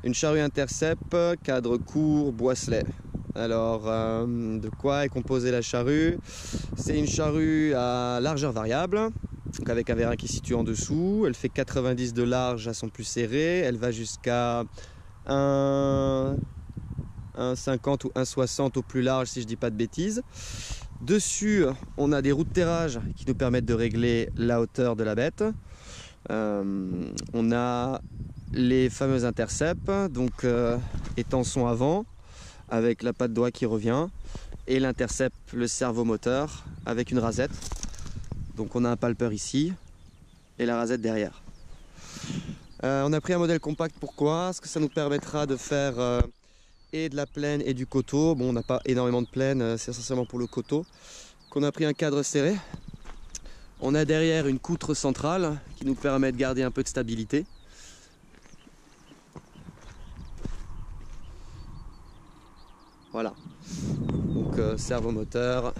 Une charrue Intercept, cadre court, boisselet. Alors, de quoi est composée la charrue? C'est une charrue à largeur variable, donc avec un vérin qui se situe en dessous. Elle fait 90 de large à son plus serré. Elle va jusqu'à 1,50 ou 1,60 au plus large, si je dis pas de bêtises. Dessus, on a des roues de terrage qui nous permettent de régler la hauteur de la bête. On a les fameuses Intercept, donc étançon avant avec la patte doigt qui revient, et l'Intercept, le servomoteur avec une rasette. Donc on a un palper ici et la rasette derrière. On a pris un modèle compact, pourquoi? Parce que ça nous permettra de faire et de la plaine et du coteau. Bon, on n'a pas énormément de plaine, c'est essentiellement pour le coteau. Qu'on a pris un cadre serré. On a derrière une poutre centrale qui nous permet de garder un peu de stabilité. Voilà, donc servomoteur.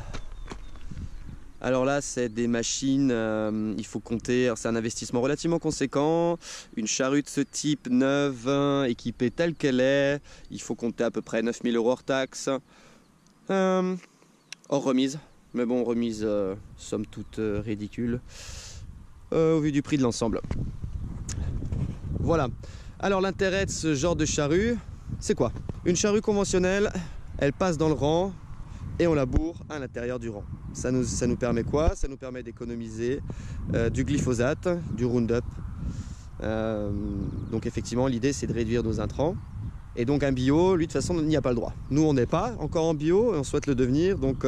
Alors là, c'est des machines, il faut compter, c'est un investissement relativement conséquent. Une charrue de ce type neuve, équipée telle qu'elle est, il faut compter à peu près 9 000 € hors taxe, hors remise. Mais bon, remise somme toute ridicule au vu du prix de l'ensemble. Voilà. Alors l'intérêt de ce genre de charrue, c'est quoi? Une charrue conventionnelle, elle passe dans le rang et on la bourre à l'intérieur du rang. Ça nous permet quoi? Ça nous permet d'économiser du glyphosate, du Roundup. Donc effectivement, l'idée c'est de réduire nos intrants. Et donc un bio, lui de toute façon, il n'y a pas le droit. Nous, on n'est pas encore en bio et on souhaite le devenir. Donc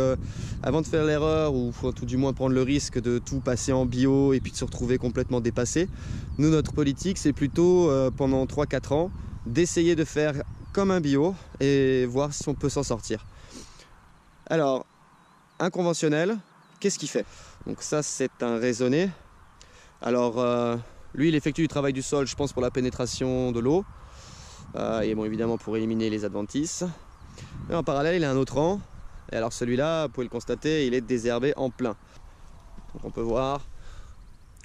avant de faire l'erreur, ou faut tout du moins prendre le risque de tout passer en bio et puis de se retrouver complètement dépassé, nous, notre politique, c'est plutôt pendant 3-4 ans, d'essayer de faire comme un bio et voir si on peut s'en sortir. Alors, un conventionnel, qu'est-ce qu'il fait? Donc ça, c'est un raisonné. Alors, lui, il effectue du travail du sol, je pense, pour la pénétration de l'eau. Et bon, évidemment, pour éliminer les adventices. Et en parallèle, il a un autre rang. Et alors, celui-là, vous pouvez le constater, il est désherbé en plein. Donc, on peut voir,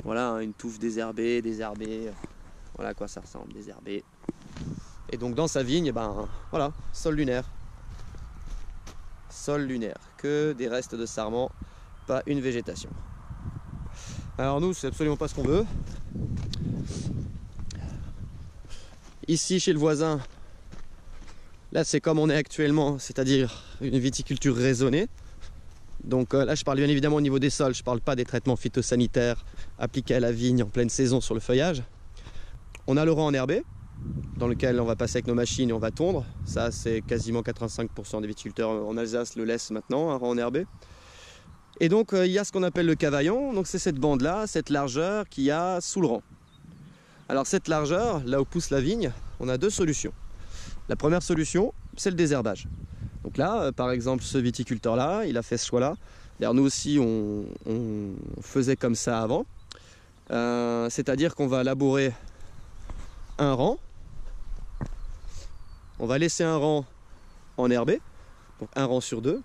voilà, une touffe désherbée. Voilà à quoi ça ressemble, désherbé. Et donc, dans sa vigne, ben, voilà, sol lunaire. Sol lunaire, que des restes de sarment, pas une végétation. Alors nous, c'est absolument pas ce qu'on veut. Ici, chez le voisin, là c'est comme on est actuellement, c'est-à-dire une viticulture raisonnée. Donc là, je parle bien évidemment au niveau des sols, je parle pas des traitements phytosanitaires appliqués à la vigne en pleine saison sur le feuillage. On a le rang enherbé, dans lequel on va passer avec nos machines et on va tondre. Ça, c'est quasiment 85% des viticulteurs en Alsace le laissent maintenant, un rang enherbé. Et donc, il y a ce qu'on appelle le cavaillon. Donc, c'est cette bande-là, cette largeur qu'il y a sous le rang. Alors, cette largeur, là où pousse la vigne, on a deux solutions. La première solution, c'est le désherbage. Donc là, par exemple, ce viticulteur-là, il a fait ce choix-là. D'ailleurs, nous aussi, on faisait comme ça avant. C'est-à-dire qu'on va labourer un rang. On va laisser un rang enherbé, donc un rang sur deux,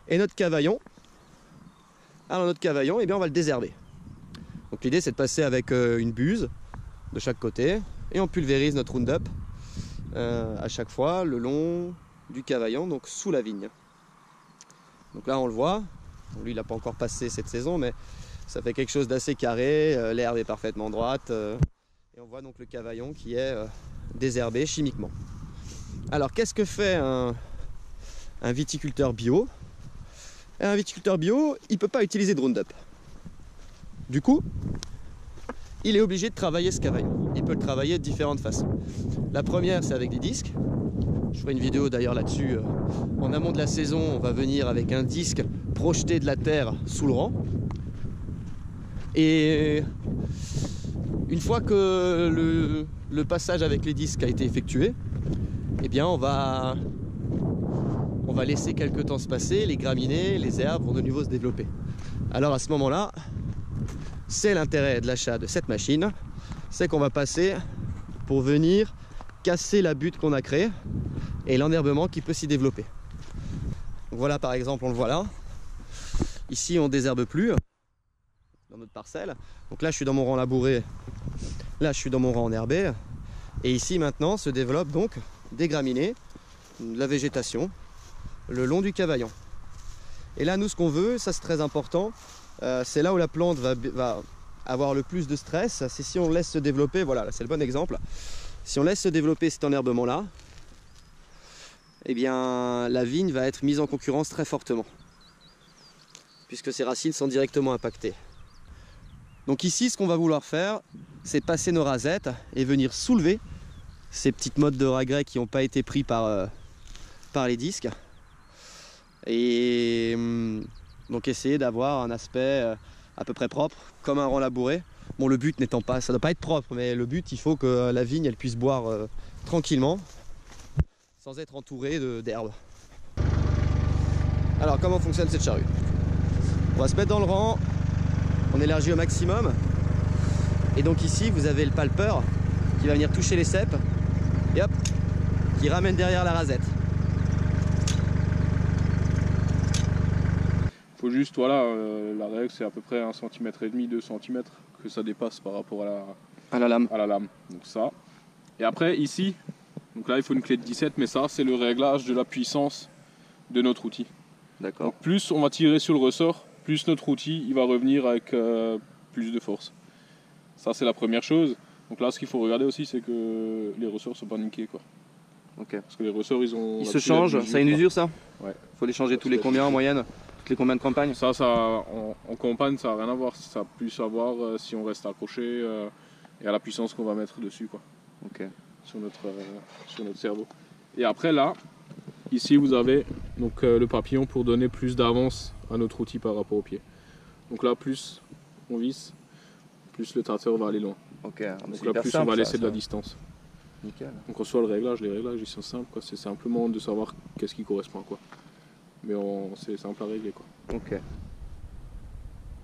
et notre cavaillon, alors notre cavaillon, eh bien on va le désherber. Donc l'idée c'est de passer avec une buse de chaque côté, et on pulvérise notre Roundup à chaque fois le long du cavaillon, donc sous la vigne. Donc là on le voit, bon, lui il n'a pas encore passé cette saison, mais ça fait quelque chose d'assez carré, l'herbe est parfaitement droite, et on voit donc le cavaillon qui est désherbé chimiquement. Alors qu'est-ce que fait un viticulteur bio? Un viticulteur bio, il ne peut pas utiliser de Roundup. Du coup, il est obligé de travailler ce cavaillon. Il peut le travailler de différentes façons. La première, c'est avec des disques. Je ferai une vidéo d'ailleurs là-dessus. En amont de la saison, on va venir avec un disque projeté de la terre sous le rang. Et une fois que le passage avec les disques a été effectué, eh bien on va laisser quelques temps se passer, les graminées, les herbes vont de nouveau se développer. Alors à ce moment-là, c'est l'intérêt de l'achat de cette machine, c'est qu'on va passer pour venir casser la butte qu'on a créée et l'enherbement qui peut s'y développer. Donc voilà, par exemple, on le voit là. Ici, on ne désherbe plus dans notre parcelle. Donc là, je suis dans mon rang labouré. Là, je suis dans mon rang enherbé. Et ici maintenant se développe donc des graminées, de la végétation, le long du cavaillon. Et là, nous, ce qu'on veut, ça c'est très important, c'est là où la plante va avoir le plus de stress, c'est si on laisse se développer, voilà, c'est le bon exemple, si on laisse se développer cet enherbement-là, eh bien la vigne va être mise en concurrence très fortement, puisque ses racines sont directement impactées. Donc ici, ce qu'on va vouloir faire, c'est passer nos rasettes et venir soulever ces petites mottes de ragrès qui n'ont pas été pris par les disques. Et donc essayer d'avoir un aspect à peu près propre, comme un rang labouré. Bon, le but n'étant pas, ça ne doit pas être propre, mais le but, il faut que la vigne elle puisse boire tranquillement, sans être entourée d'herbes. Alors comment fonctionne cette charrue? On va se mettre dans le rang, on élargit au maximum. Et donc ici, vous avez le palpeur qui va venir toucher les ceps, et hop, qui ramène derrière la rasette. Faut juste, voilà, la règle c'est à peu près 1,5 cm, 2 cm que ça dépasse par rapport à la lame. Donc ça. Et après ici, donc là il faut une clé de 17, mais ça c'est le réglage de la puissance de notre outil. D'accord. Donc plus on va tirer sur le ressort, plus notre outil il va revenir avec plus de force. Ça c'est la première chose. Donc là ce qu'il faut regarder aussi c'est que les ressorts sont pas niqués quoi. Ok. Parce que les ressorts ils se changent, ça a une usure ça? Ouais. Faut les changer tous les combien en moyenne? Toutes les combien de campagnes? Ça en campagne ça n'a rien à voir, ça a plus à voir si on reste accroché et à la puissance qu'on va mettre dessus quoi. Ok. Sur notre cerveau. Et après là, ici vous avez donc le papillon pour donner plus d'avance à notre outil par rapport au pied. Donc là plus on visse, plus le tracteur va aller loin. Ok. Donc là plus on va laisser de la distance. Nickel. Donc en soi les réglages ils sont simples quoi. C'est simplement de savoir qu'est-ce qui correspond à quoi. Mais c'est simple à régler quoi. Ok.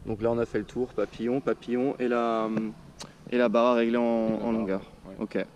Donc là on a fait le tour, papillon et la barre à régler en longueur. Ouais. Ok.